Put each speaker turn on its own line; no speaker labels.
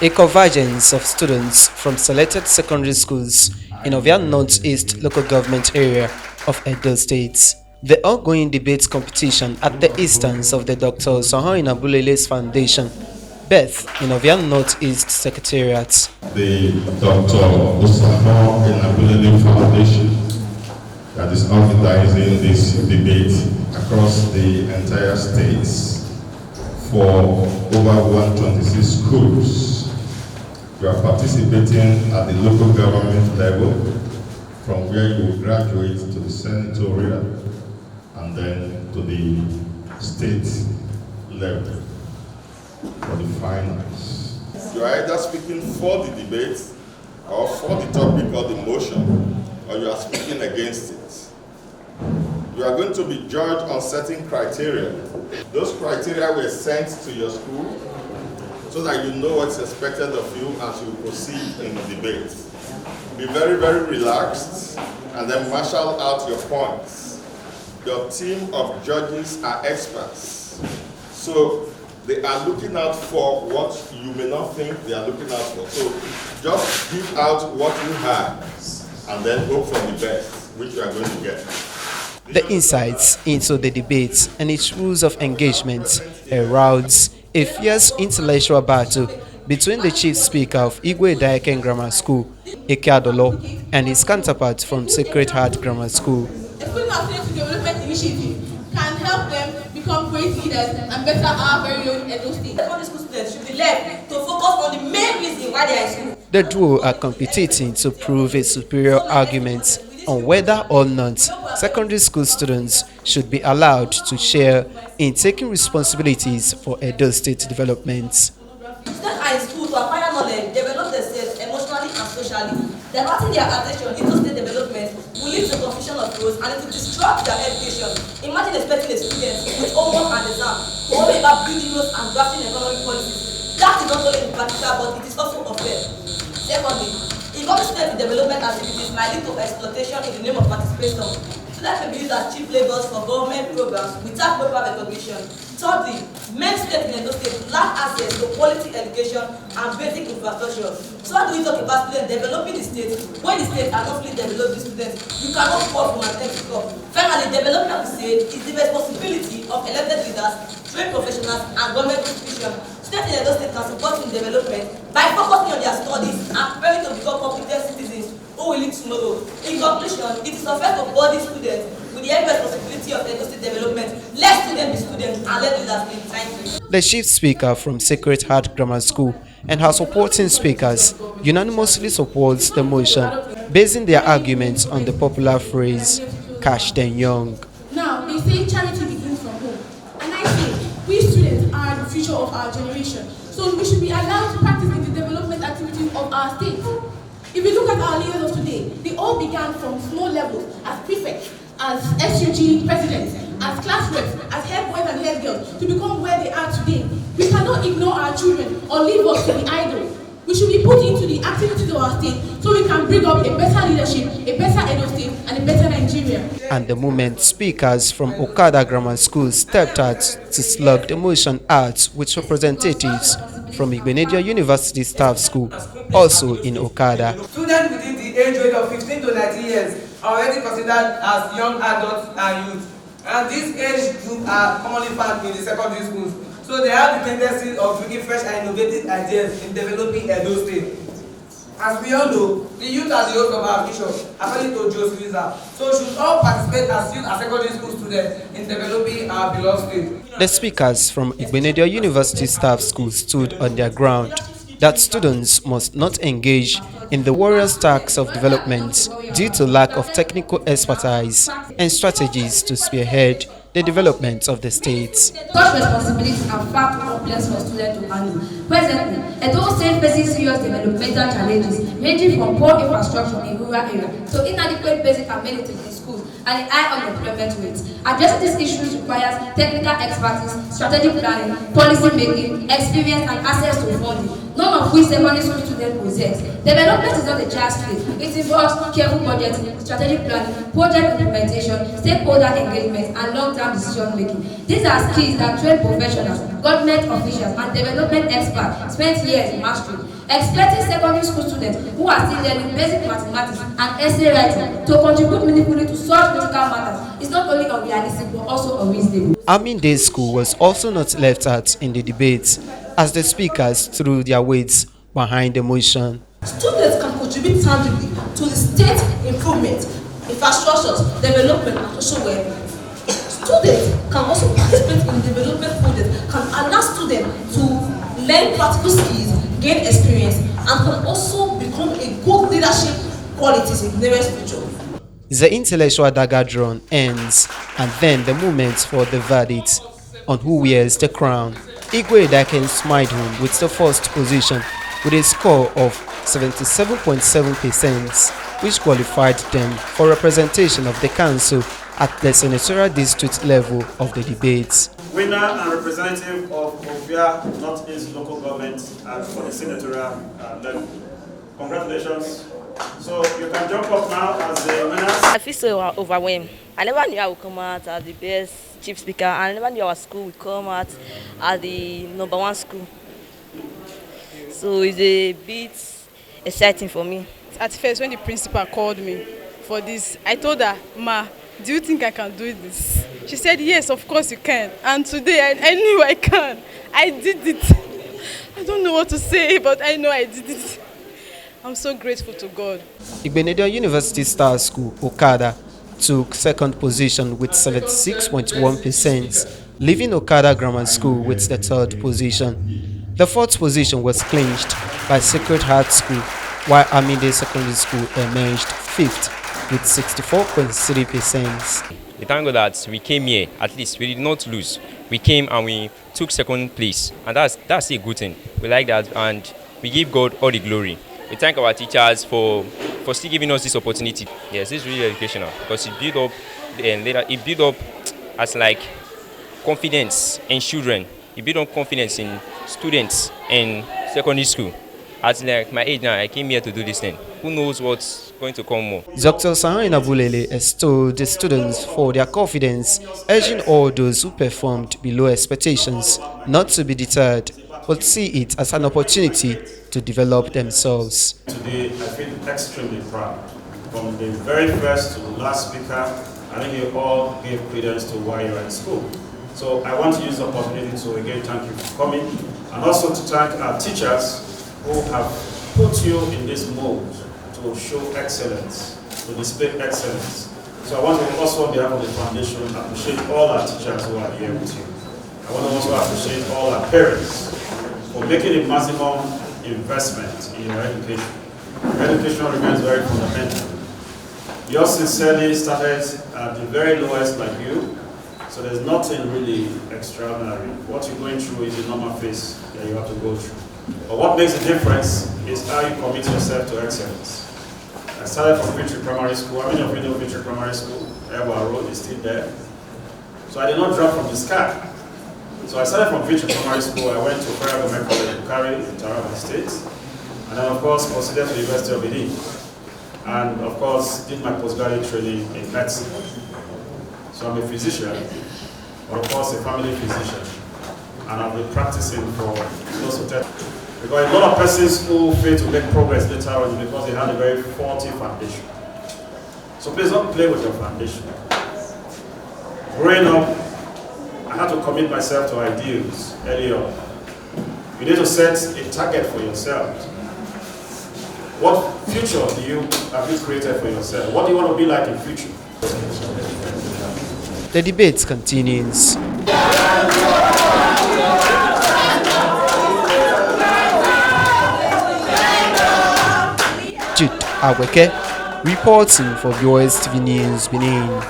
A convergence of students from selected secondary schools in Ovia North East local government area of Edo State. The ongoing debate competition at the instance of the Dr. Enabulele Foundation Beth in Avian Northeast Secretariat.
The Dr. Enabulele Foundation that is organizing this debate across the entire states for over 126 schools. You are participating at the local government level, from where you will graduate to the senatorial and then to the state level for the finals. You are either speaking for the debate or for the topic or the motion, or you are speaking against it. You are going to be judged on certain criteria. Those criteria were sent to your school so that you know what's expected of you as you proceed in the debate. Be very, very relaxed and then marshal out your points. Your team of judges are experts. So they are looking out for what you may not think they are looking out for. So just give out what you have and then hope for the best, which you are going to get.
The insights into the debate and its rules of engagement heralds a fierce intellectual battle between the chief speaker of Iguedaiken Grammar School, Okada, and his counterpart from Sacred Heart Grammar School.
Putting our students to development initiative can help them become great leaders and better our very own Edo State. All the school students should be left to focus on the main reason why they are in school.
The duo are competing to prove a superior argument on whether or not secondary school students should be allowed to share in taking responsibilities for Edo State development.
Students are in school to acquire knowledge, develop themselves emotionally and socially. Diverting their attention into state development will lead to confusion of roles and it will disrupt their education. Imagine expecting a student with homework and exam to only about building roads and drafting economic policies. That is not only impractical, but it is also unfair. Secondly, involving student development activities might lead to exploitation in the name of participation. Students may be used as cheap laborers for government programs without proper recognition. Thirdly, many students in Edo State lack access to quality education and basic infrastructure. So how do we talk about students developing the state when the state are not fully developed the students? You cannot pour from an empty cup. Finally, development of the state is the responsibility of elected leaders, trained professionals, and government institutions. Students in Edo State can support in development by focusing on their studies and preparing to become competent citizens who will lead tomorrow. In conclusion, it is unfair to body students with the heavy responsibility of Edo State development. Let students be students and let leaders be. Thank you.
The chief speaker from Sacred Heart Grammar School and her supporting speakers unanimously supports the motion, basing their arguments on the popular phrase, "Cash them young."
Now, they say charity begins from home. And I say, we students are the future of our generation. So we should be allowed to practice in the development activities of our state. If you look at our leaders of today, they all began from small levels as prefects, as SUG presidents, as class reps, as head boys and head girls, to become where they are today. We cannot ignore our children or leave us to be idle. We should be put into the activities of our state so we can bring up a better leadership, a better Edo State, and a better Nigeria.
And the moment speakers from Okada Grammar School stepped out to slug the motion out with representatives from Igbinedion University Staff School, also in Okada.
Students within the age range of 15 to 19 years are already considered as young adults and youth. And this age group are commonly found in the secondary schools. So they have the tendency of bringing fresh and innovative ideas in developing Edo State. As we all know, the youth are the host of our future, according to Joe's Visa. So should all participate as youth and secondary school students in developing our beloved state.
The speakers from Igbinedion University Staff School stood on their ground that students must not engage in the warrior's tasks of development due to lack of technical expertise and strategies to spearhead the development of the states.
Such responsibilities are far too complex for students to handle. Presently, Edo State faces serious developmental challenges ranging from poor infrastructure in rural areas to inadequate basic amenities in schools. schools and the high unemployment rate. Addressing these issues requires technical expertise, strategic planning, policy making, experience, and access to funding, none of which secondary school students possess. Development is not a child's play. It involves careful budgeting, strategic planning, project implementation, stakeholder engagement, and long-term decision making. These are skills that trained professionals, government officials, and development experts spent years mastering. Expecting secondary school students who are still learning basic mathematics and essay writing to contribute meaningfully to such critical matters is not only unrealistic but also unreasonable.
Amin School was also not left out in the debate, as the speakers threw their weights behind the motion.
Students can contribute tangibly to the state improvement, infrastructures, development, and social well-being. Students can also participate in development projects, can allow students to learn practical skills, gain experience, and can also become a good leadership qualities in the nearest future.
The intellectual dagger drawn ends, and then the moment for the verdict on who wears the crown. Iguedaiken smiled home with the first position with a score of 77.7%, which qualified them for representation of the council at the senatorial district level of the debates.
Winner and representative of Ovia North East local government for the senatorial level. Congratulations. So you can jump up now as the winners.
I feel so overwhelmed. I never knew I would come out as the best chief speaker. I never knew our school would come out as the #1 school. So it's a bit exciting for me.
At first, when the principal called me for this, I told her, "Ma, do you think I can do this?" She said, "Yes, of course you can." And today I knew I can. I did it. I don't know what to say, but I know I did it. I'm so grateful to God.
Igbinedion University Staff School, Okada, took second position with 76.1%, leaving Okada Grammar School with the third position. The fourth position was clinched by Sacred Heart School, while Aminde Secondary School emerged fifth with 64.3%.
We thank God that we came here, at least we did not lose. We came and we took second place, and that's a good thing. We like that, and we give God all the glory. We thank our teachers for still giving us this opportunity. Yes, this is really educational because it built up and later it built up as like confidence in children. It built up confidence in students in secondary school. At like my age now, I came here to do this thing. Who knows what's going to come more?
Dr. Enabulele extolled the students for their confidence, urging all those who performed below expectations not to be deterred, but see it as an opportunity to develop themselves.
Today, I feel extremely proud. From the very first to the last speaker, I think you all gave credence to why you're in school. So I want to use the opportunity to again thank you for coming, and also to thank our teachers who have put you in this mode to show excellence, to display excellence. So I want to also, on behalf of the foundation, appreciate all our teachers who are here with you. I want to also appreciate all our parents for making a maximum investment in your education. Your education remains very fundamental. Yours sincerely started at the very lowest like you, so there's nothing really extraordinary. What you're going through is a normal phase that you have to go through. But what makes a difference is how you commit yourself to excellence. I started from Victory Primary School. How many of you know Victory Primary School? Ewa Road is still there. So I did not drop from the sky. So I started from Victory Primary School. I went to Okada Grammar in Taraba State. And then, of course, proceeded to the University of Benin. And, of course, did my postgraduate training in medicine. So I'm a physician, but of course a family physician. And I've been practicing for close to 10 years. Because a lot of persons who fail to make progress later on because they had a very faulty foundation. So please don't play with your foundation. Growing up, I had to commit myself to ideals early on. You need to set a target for yourself. What future have you created for yourself? What do you want to be like in future?
The debate continues. Jude Aweke reporting for Viewers TV News Benin.